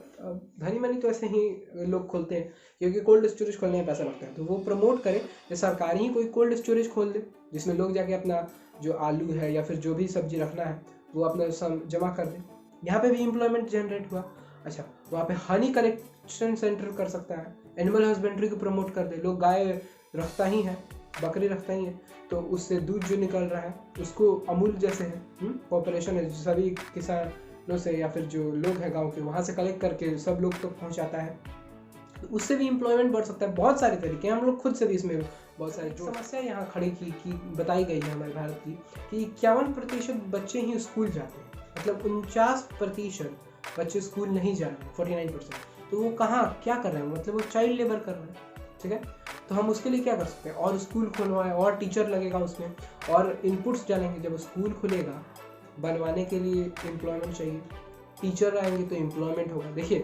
धनी मनी तो ऐसे ही लोग खोलते हैं क्योंकि कोल्ड स्टोरेज खोलने में पैसा लगता है, तो वो प्रमोट करे कि सरकार ही कोई कोल्ड स्टोरेज खोल दे जिसमें लोग जाके अपना जो आलू है या फिर जो भी सब्जी रखना है वो अपना जमा कर दे। यहाँ पे भी एम्प्लॉयमेंट जनरेट हुआ। अच्छा, वहाँ पे हनी कलेक्शन सेंटर कर सकता है, एनिमल हस्बेंड्री को प्रमोट कर दे, लोग गाय रखता ही है, बकरी रखता ही है, तो उससे दूध जो निकल रहा है उसको अमूल जैसे है पॉपुलेशन है सभी किसानों से या फिर जो लोग हैं गांव के वहाँ से कलेक्ट करके सब लोग तक पहुँचाता है, तो उससे भी एम्प्लॉयमेंट बढ़ सकता है। बहुत सारे तरीके हैं, हम लोग खुद से भी इसमें बहुत सारी जो समस्या यहाँ खड़ी की बताई गई है हमारे भारत की कि 51% बच्चे ही स्कूल जाते हैं, मतलब 49% बच्चे स्कूल नहीं जा रहे हैं, 49%। तो वो कहाँ क्या कर रहे हैं, मतलब वो चाइल्ड लेबर कर रहे हैं। ठीक है, तो हम उसके लिए क्या कर सकते हैं, और स्कूल खुलवाएं, और टीचर लगेगा उसमें, और इनपुट्स डालेंगे। जब स्कूल खुलेगा बनवाने के लिए एम्प्लॉयमेंट चाहिए, टीचर आएंगे तो एम्प्लॉयमेंट होगा। देखिए,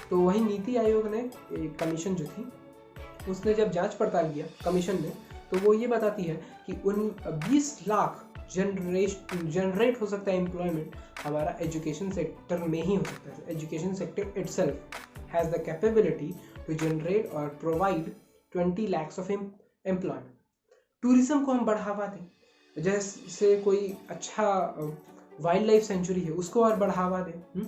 तो वही नीति आयोग ने एक कमीशन जो थी उसने जब जांच पड़ताल किया कमीशन ने, तो वो ये बताती है कि 20 लाख जनरेट हो सकता है एम्प्लॉयमेंट हमारा एजुकेशन सेक्टर में ही हो सकता है। Education sector itself has the capability to generate और provide 20 lakhs of employment. Tourism को हम बढ़ावा दें, जैसे कोई अच्छा वाइल्ड लाइफ सेंचुरी है उसको और बढ़ावा दें,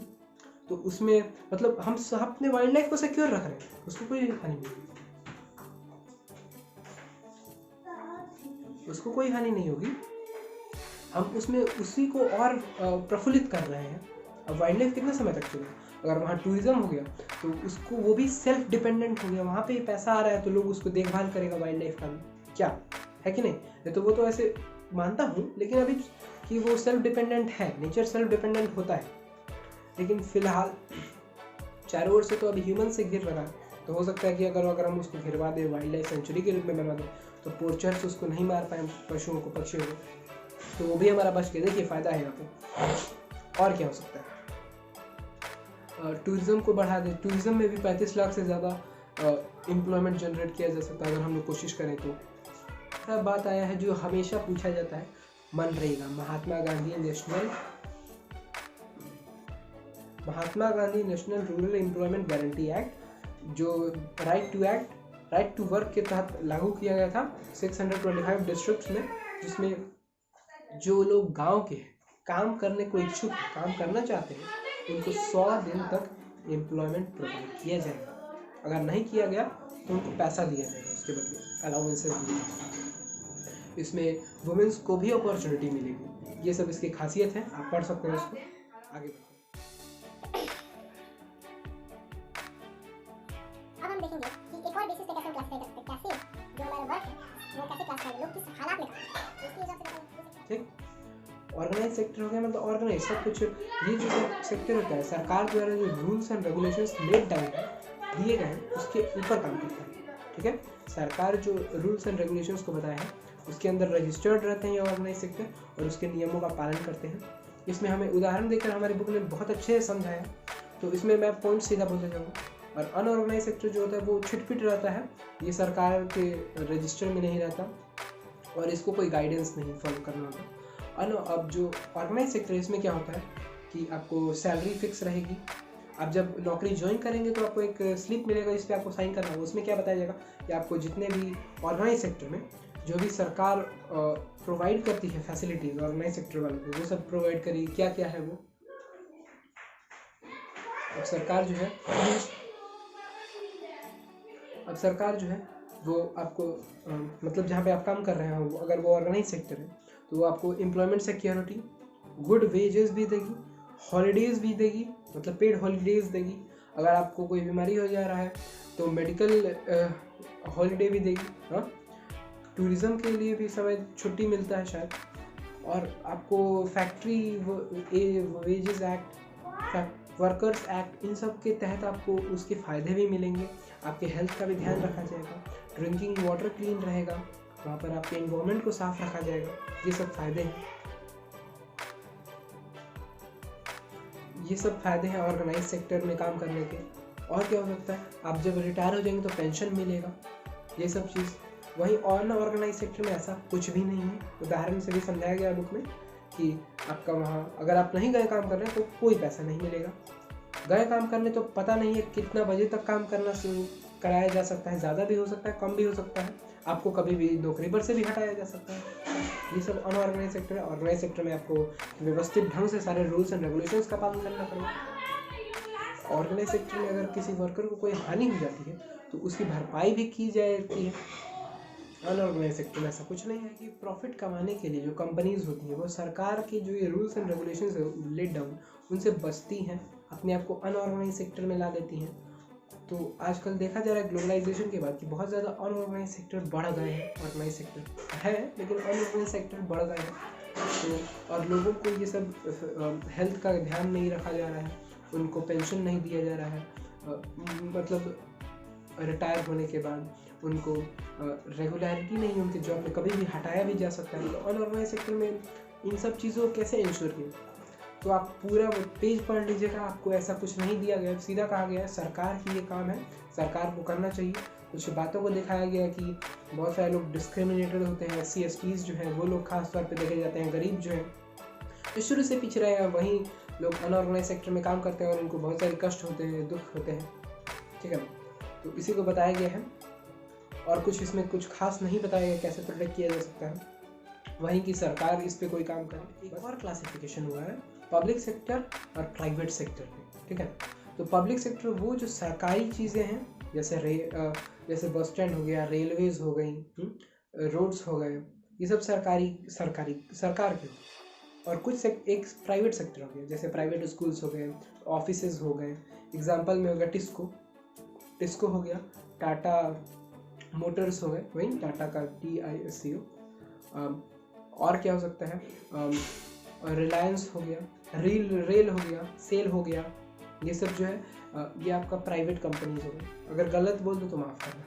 तो उसमें मतलब हम अपने वाइल्ड लाइफ को सिक्योर रख रहे हैं, उसको कोई हानि नहीं होगी, उसको कोई हानि नहीं होगी, हम उसमें उसी को और प्रफुल्लित कर रहे हैं। अब वाइल्ड लाइफ कितना समय तक चलेगा? अगर वहाँ टूरिज्म हो गया तो उसको वो भी सेल्फ डिपेंडेंट हो गया, वहाँ पे पैसा आ रहा है तो लोग उसको देखभाल करेगा वाइल्ड लाइफ का भी, क्या है कि नहीं? तो वो तो ऐसे मानता हूँ, लेकिन अभी कि वो सेल्फ डिपेंडेंट है, नेचर सेल्फ डिपेंडेंट होता है, लेकिन फिलहाल चारों ओर से तो अभी ह्यूमन से घिर रहा है। तो हो सकता है कि अगर हम उसको घिरवा दें, वाइल्ड लाइफ सेंचुरी के रूप में बनवा दें, तो पोर्चर्स उसको नहीं मार पाए पशुओं को, पक्षियों को, तो वो भी हमारा बच गया। देखिए फ़ायदा है यहाँ पे। और क्या हो सकता है? टूरिज़्म को बढ़ा दे, टूरिज़्म में भी 35 लाख से ज़्यादा एम्प्लॉयमेंट जनरेट किया जा सकता है अगर हम लोग कोशिश करें तो। सब बात आया है जो हमेशा पूछा जाता है, मनरेगा, Mahatma Gandhi national rural employment guarantee act, जो राइट टू वर्क के तहत लागू किया गया था 625 डिस्ट्रिक्ट्स में, जिसमें जो लोग गांव के काम करने को इच्छुक, काम करना चाहते हैं, उनको 100 दिन तक एम्प्लॉयमेंट प्रोवाइड किया जाएगा। अगर नहीं किया गया तो उनको पैसा दिया जाएगा, उसके बदले अलाउंसेस दिए जाएंगे। इसमें वुमेन्स को भी अपॉर्चुनिटी मिलेगी। ये सब इसकी खासियत है, आप पढ़ सकते हैं इसको। आगे बढ़ते हैं। अब हम देखेंगे कि एक और बेसिस पे कैसे हम क्लासिफाई कर सकते हैं, कैसे जो हमारा वर्क है वो कैसे क्लासिफाई, लोग किस हालात में करते हैं, इसके हिसाब से। ठीक, ऑर्गेनाइज सेक्टर हो गया, मतलब ऑर्गेनाइज सब कुछ। ये जो सेक्टर होता है सरकार द्वारा जो rules and regulations laid down दिए गए हैं उसके ऊपर काम करता है। ठीक है, सरकार जो रूल्स एंड रेगुलेशंस को बताया है उसके अंदर रजिस्टर्ड रहते हैं ये ऑर्गेनाइज सेक्टर और उसके नियमों का पालन करते हैं। इसमें हमें उदाहरण देकर हमारी बुक ने बहुत अच्छे से समझाया, तो इसमें मैं पॉइंट सीधा बोलते जाऊँगा। और अनऑर्गेनाइज सेक्टर जो होता है वो छिटपिट रहता है, ये सरकार के रजिस्टर में नहीं रहता और इसको कोई गाइडेंस नहीं फॉलो करना होता। अब जो ऑर्गेनाइज सेक्टर है इसमें क्या होता है कि आपको सैलरी फिक्स रहेगी, आप जब नौकरी ज्वाइन करेंगे तो आपको एक स्लिप मिलेगा जिस पे आपको साइन करना होगा। उसमें क्या बताया जाएगा कि आपको जितने भी ऑर्गेनाइज सेक्टर में जो भी सरकार प्रोवाइड करती है फैसिलिटीज़ ऑर्गेनाइज सेक्टर वालों को, वो सब प्रोवाइड करी क्या क्या है वो। अब सरकार जो है वो आपको मतलब जहाँ पे आप काम कर रहे हैं वो अगर वो ऑर्गेनाइज सेक्टर है तो वो आपको एम्प्लॉयमेंट सिक्योरिटी, गुड वेजेस भी देगी, हॉलीडेज़ भी देगी, मतलब पेड हॉलीडेज़ देगी। अगर आपको कोई बीमारी हो जा रहा है तो मेडिकल हॉलीडे भी देगी। हाँ, टूरिज़्म के लिए भी समय छुट्टी मिलता है शायद। और आपको factory wages act, workers act, इन सब के तहत आपको उसके फ़ायदे भी मिलेंगे। आपके हेल्थ का भी ध्यान रखा जाएगा, ड्रिंकिंग वाटर क्लीन रहेगा, वहाँ पर आपके एनवायरनमेंट को साफ रखा जाएगा। ये सब फ़ायदे हैं, ये सब फ़ायदे हैं ऑर्गेनाइज सेक्टर में काम करने के। और क्या हो सकता है, आप जब रिटायर हो जाएंगे तो पेंशन मिलेगा, ये सब चीज़। वहीं अनऑर्गेनाइज सेक्टर में ऐसा कुछ भी नहीं है। उदाहरण से भी समझाया गया बुक में कि आपका वहाँ अगर आप नहीं गए काम करने तो कोई पैसा नहीं मिलेगा। गए काम करने तो पता नहीं है कितना बजे तक काम करना कराया जा सकता है, ज़्यादा भी हो सकता है, कम भी हो सकता है, आपको कभी भी नौकरी पर से भी हटाया जा सकता है। ये सब अनऑर्गेनाइज सेक्टर है। ऑर्गेनाइज सेक्टर में आपको व्यवस्थित ढंग से सारे रूल्स एंड रेगुलेशंस का पालन करना पड़ेगा। ऑर्गेनाइज सेक्टर में अगर किसी वर्कर को कोई हानि हो जाती है तो उसकी भरपाई भी की जाती है। अनऑर्गेनाइज सेक्टर में ऐसा कुछ नहीं है कि प्रॉफिट कमाने के लिए जो कंपनीज होती हैं वो सरकार के जो ये रूल्स एंड रेगुलेशंस है लेट डाउन उनसे बचती हैं, अपने आप को अनऑर्गेनाइज सेक्टर में ला देती हैं। तो आजकल देखा जा रहा है ग्लोबलाइजेशन के बाद कि बहुत ज़्यादा अनऑर्गेनाइज सेक्टर बढ़ गए हैं। ऑर्गेनाइज सेक्टर है लेकिन अनऑर्गेनाइज सेक्टर बढ़ गए हैं। तो और लोगों को ये सब हेल्थ का ध्यान नहीं रखा जा रहा है, उनको पेंशन नहीं दिया जा रहा है, मतलब रिटायर होने के बाद उनको रेगुलरिटी नहीं, उनके जॉब में कभी भी हटाया भी जा सकता है। तो अनऑर्गेनाइज सेक्टर में इन सब चीज़ों को कैसे इंश्योर किए, तो आप पूरा पेज पढ़ लीजिएगा, आपको ऐसा कुछ नहीं दिया गया, सीधा कहा गया है सरकार की ये काम है, सरकार को करना चाहिए। कुछ बातों को दिखाया गया है कि बहुत सारे लोग डिस्क्रिमिनेटेड होते हैं, SC STs जो हैं वो लोग खास तौर पे देखे जाते हैं, गरीब जो हैं जो शुरू से पिछड़े हैं वहीं लोग अनऑर्गेनाइज सेक्टर में काम करते हैं और उनको बहुत सारे कष्ट होते हैं, दुख होते हैं। ठीक है, तो इसी को बताया गया है और कुछ इसमें कुछ खास नहीं बताया गया कैसे प्रोटेक्ट किया जा सकता है, वहीं की सरकार इस पे कोई काम करे। एक और क्लासिफिकेशन हुआ है पब्लिक सेक्टर और प्राइवेट सेक्टर पे। ठीक है, तो पब्लिक सेक्टर वो जो सरकारी चीज़ें हैं जैसे बस स्टैंड हो गया, रेलवेज हो गई, रोड्स हो गए, ये सब सरकार के। और कुछ एक प्राइवेट सेक्टर हो गया, जैसे प्राइवेट स्कूल्स हो गए, ऑफिसेज हो गए। एग्जांपल में हो गया टिस्को हो गया, टाटा मोटर्स हो गए, वही टाटा का TISCO। और क्या हो सकता है, रिलायंस हो गया, रेल हो गया, सेल हो गया। ये सब जो है ये आपका प्राइवेट कंपनीज हो गई। अगर गलत बोल दो तो माफ़ करना।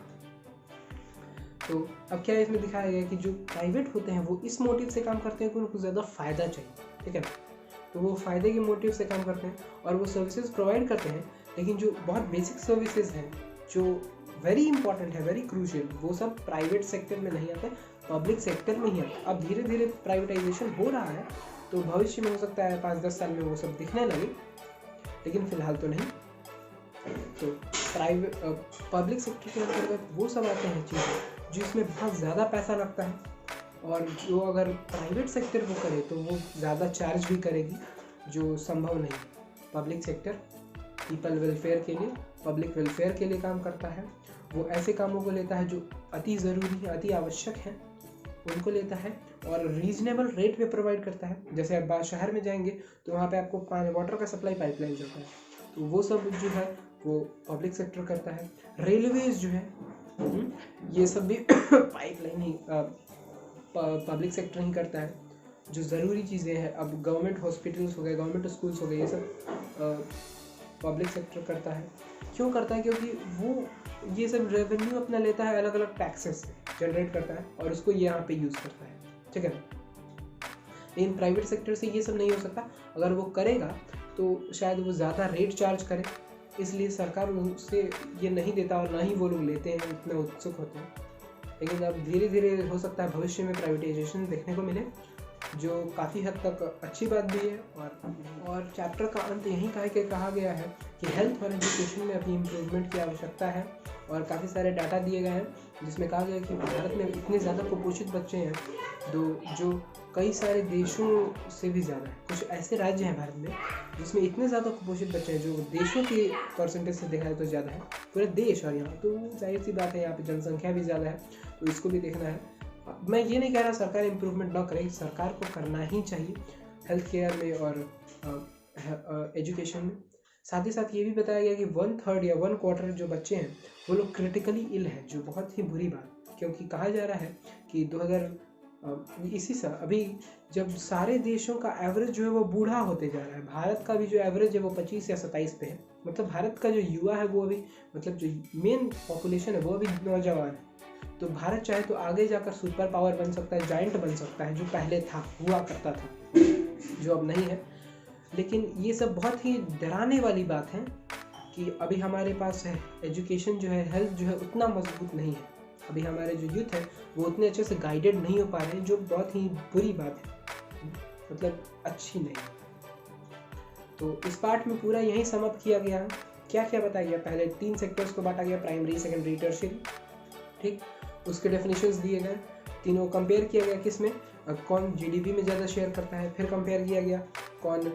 तो अब क्या इसमें दिखाया गया कि जो प्राइवेट होते हैं वो इस मोटिव से काम करते हैं कि उनको ज़्यादा फ़ायदा चाहिए। ठीक है, तो वो फ़ायदे के मोटिव से काम करते हैं और वो सर्विसेज प्रोवाइड करते हैं, लेकिन जो बहुत बेसिक सर्विसेज हैं जो वेरी इंपॉर्टेंट है, वेरी क्रूशियल, वो सब प्राइवेट सेक्टर में नहीं आते, पब्लिक सेक्टर में ही आते। अब धीरे धीरे प्राइवेटाइजेशन हो रहा है तो भविष्य में हो सकता है 5-10 साल में वो सब दिखने लगे, लेकिन फिलहाल तो नहीं। तो पब्लिक सेक्टर के अंतर्गत वो सब आते हैं चीज़ें जिसमें बहुत ज़्यादा पैसा लगता है, और जो अगर प्राइवेट सेक्टर वो करे तो वो ज़्यादा चार्ज भी करेगी, जो संभव नहीं। पब्लिक सेक्टर पीपल वेलफेयर के लिए, पब्लिक वेलफेयर के लिए काम करता है। वो ऐसे कामों को लेता है जो अति ज़रूरी है, अति आवश्यक है, उनको लेता है और रीजनेबल रेट पे प्रोवाइड करता है। जैसे आप शहर में जाएंगे तो वहाँ पे आपको वाटर का सप्लाई पाइपलाइन चलता है, तो वो सब जो है वो पब्लिक सेक्टर करता है। रेलवेज जो है ये सब भी पाइपलाइन ही पब्लिक सेक्टर ही करता है। जो ज़रूरी चीज़ें हैं, अब गवर्नमेंट हॉस्पिटल्स हो गए, गवर्नमेंट स्कूल्स हो गए, ये सब पब्लिक सेक्टर करता है। क्यों करता है? क्योंकि वो ये सब रेवेन्यू अपना लेता है, अलग अलग टैक्सेस से जनरेट करता है और उसको यहाँ पे यूज़ करता है। ठीक है, लेकिन प्राइवेट सेक्टर से ये सब नहीं हो सकता। अगर वो करेगा तो शायद वो ज़्यादा रेट चार्ज करे, इसलिए सरकार उससे ये नहीं देता और ना ही वो लोग लेते हैं, इतने उत्सुक होते हैं। लेकिन अब धीरे धीरे हो सकता है भविष्य में प्राइवेटाइजेशन देखने को मिले, जो काफ़ी हद तक अच्छी बात भी है। और चैप्टर का अंत यहीं कहा गया है कि हेल्थ और एजुकेशन में अभी इम्प्रूवमेंट की आवश्यकता है, और काफ़ी सारे डाटा दिए गए हैं जिसमें कहा गया है कि भारत में इतने ज़्यादा कुपोषित बच्चे हैं जो कई सारे देशों से भी ज़्यादा है। कुछ ऐसे राज्य हैं भारत में जिसमें इतने ज़्यादा कुपोषित बच्चे हैं जो देशों के परसेंटेज से देखा जाए तो ज़्यादा है, पूरे देश। और यहाँ तो जाहिर सी बात है, यहाँ पे जनसंख्या भी ज़्यादा है, तो इसको भी देखना है। मैं ये नहीं कह रहा सरकार इम्प्रूवमेंट ना करे, सरकार को करना ही चाहिए हेल्थ केयर में और एजुकेशन में। साथ ही साथ ये भी बताया गया कि 1/3 या 1/4 जो बच्चे हैं वो लोग क्रिटिकली इल है, जो बहुत ही बुरी बात, क्योंकि कहा जा रहा है कि अभी जब सारे देशों का एवरेज जो है वो बूढ़ा होते जा रहा है, भारत का भी जो एवरेज है वो 25 या 27 पे है। मतलब भारत का जो युवा है वो अभी, मतलब जो मेन पॉपुलेशन है वो अभी नौजवान है। तो भारत चाहे तो आगे जाकर सुपर पावर बन सकता है, जाइंट बन सकता है, जो पहले हुआ करता था, जो अब नहीं है। लेकिन ये सब बहुत ही डराने वाली बात है कि अभी हमारे पास है एजुकेशन जो है, हेल्थ जो है उतना मजबूत नहीं है। अभी हमारे जो यूथ है वो उतने अच्छे से गाइडेड नहीं हो पा रहे हैं, जो बहुत ही बुरी बात है, मतलब अच्छी नहीं। तो इस पार्ट में पूरा यही समाप्त किया गया है। क्या क्या बताया गया, पहले 3 सेक्टर्स को बांटा गया, प्राइमरी, सेकेंडरी, टर्शियरी, ठीक। उसके डेफिनेशंस दिए गए, तीनों कंपेयर किया गया, किस में कौन जीडीपी में ज़्यादा शेयर करता है, फिर कंपेयर किया गया कौन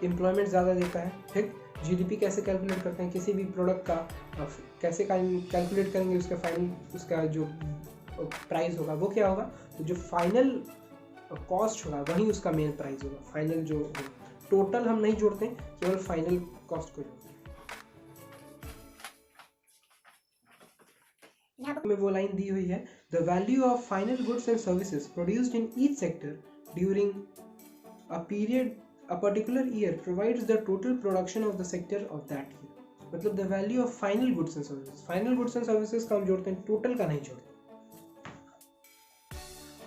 एम्प्लॉयमेंट ज़्यादा देता है, फिर जीडीपी कैसे कैलकुलेट करते हैं, किसी भी प्रोडक्ट का कैसे कैलकुलेट करेंगे, उसका जो प्राइस होगा वो क्या होगा, तो जो फाइनल कॉस्ट होगा वही उसका मेन प्राइस होगा। फाइनल जो टोटल हम नहीं जोड़ते, केवल फाइनल कॉस्ट को जोड़ते हैं। में वो लाइन दी हुई है, the value of final goods and services produced in each sector during a period a particular year provides the total production of the sector of that year। मतलब the value of final goods and services, final goods and services का हम जोड़ते हैं, टोटल का नहीं जोड़ते।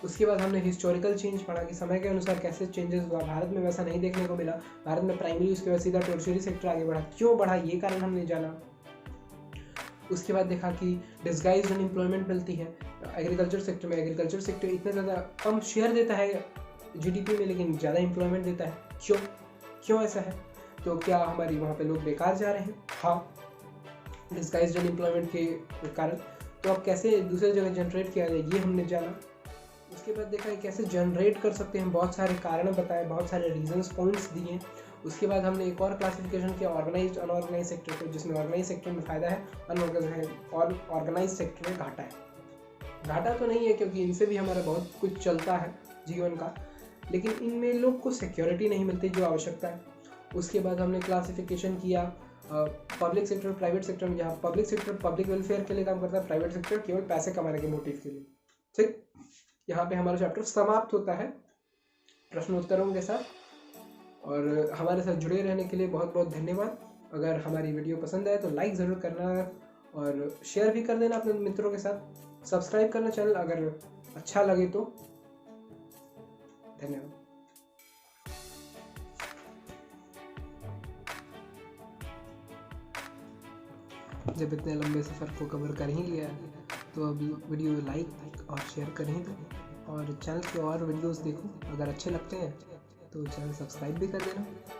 उसके बाद हमने हिस्टोरिकल चेंज पढ़ा कि समय के अनुसार कैसे चेंजेस हुआ। भारत में वैसा नहीं देखने को मिला, भारत में प्राइमरी, उसके बाद सीधा टर्शियरी सेक्टर आगे बढ़ा, क्यों बढ़ा ये कारण हमने जाना। उसके बाद देखा कि डिस्गाइज्ड अनएम्प्लॉयमेंट मिलती है एग्रीकल्चर सेक्टर में। एग्रीकल्चर सेक्टर इतना ज़्यादा कम शेयर देता है जीडीपी में, लेकिन ज़्यादा एम्प्लॉयमेंट देता है। क्यों ऐसा है? तो क्या हमारी वहाँ पे लोग बेकार जा रहे हैं? हाँ, डिस्गाइज्ड अनएम्प्लॉयमेंट के कारण। तो अब कैसे दूसरी जगह जनरेट किया जाए ये हमने जाना। उसके बाद देखा है कैसे जनरेट कर सकते हैं, बहुत सारे कारण बताए, बहुत सारे रीजंस, पॉइंट्स दिए। उसके बाद हमने एक और क्लासिफिकेशन किया ऑर्गेनाइज्ड अनऑर्गेनाइज्ड सेक्टर को, जिसमें ऑर्गेनाइज सेक्टर में फ़ायदा है, ऑर्गेनाइज सेक्टर में घाटा है। घाटा तो नहीं है क्योंकि इनसे भी हमारा बहुत कुछ चलता है जीवन का, लेकिन इनमें लोग को सिक्योरिटी नहीं मिलती जो आवश्यकता है। उसके बाद हमने क्लासिफिकेशन किया पब्लिक सेक्टर, प्राइवेट सेक्टर में, जहाँ पब्लिक सेक्टर पब्लिक वेलफेयर के लिए काम करता है, प्राइवेट सेक्टर केवल पैसे कमाने के मोटिव के लिए। ठीक, यहाँ पे हमारा चैप्टर समाप्त होता है प्रश्नोत्तरों के साथ। और हमारे साथ जुड़े रहने के लिए बहुत बहुत धन्यवाद। अगर हमारी वीडियो पसंद आए तो लाइक ज़रूर करना और शेयर भी कर देना अपने मित्रों के साथ। सब्सक्राइब करना चैनल अगर अच्छा लगे तो। धन्यवाद। जब इतने लंबे सफ़र को कवर कर ही लिया तो अभी वीडियो लाइक और शेयर कर ही दो, और चैनल के और वीडियोस देखो। अगर अच्छे लगते हैं तो चैनल सब्सक्राइब भी कर देना।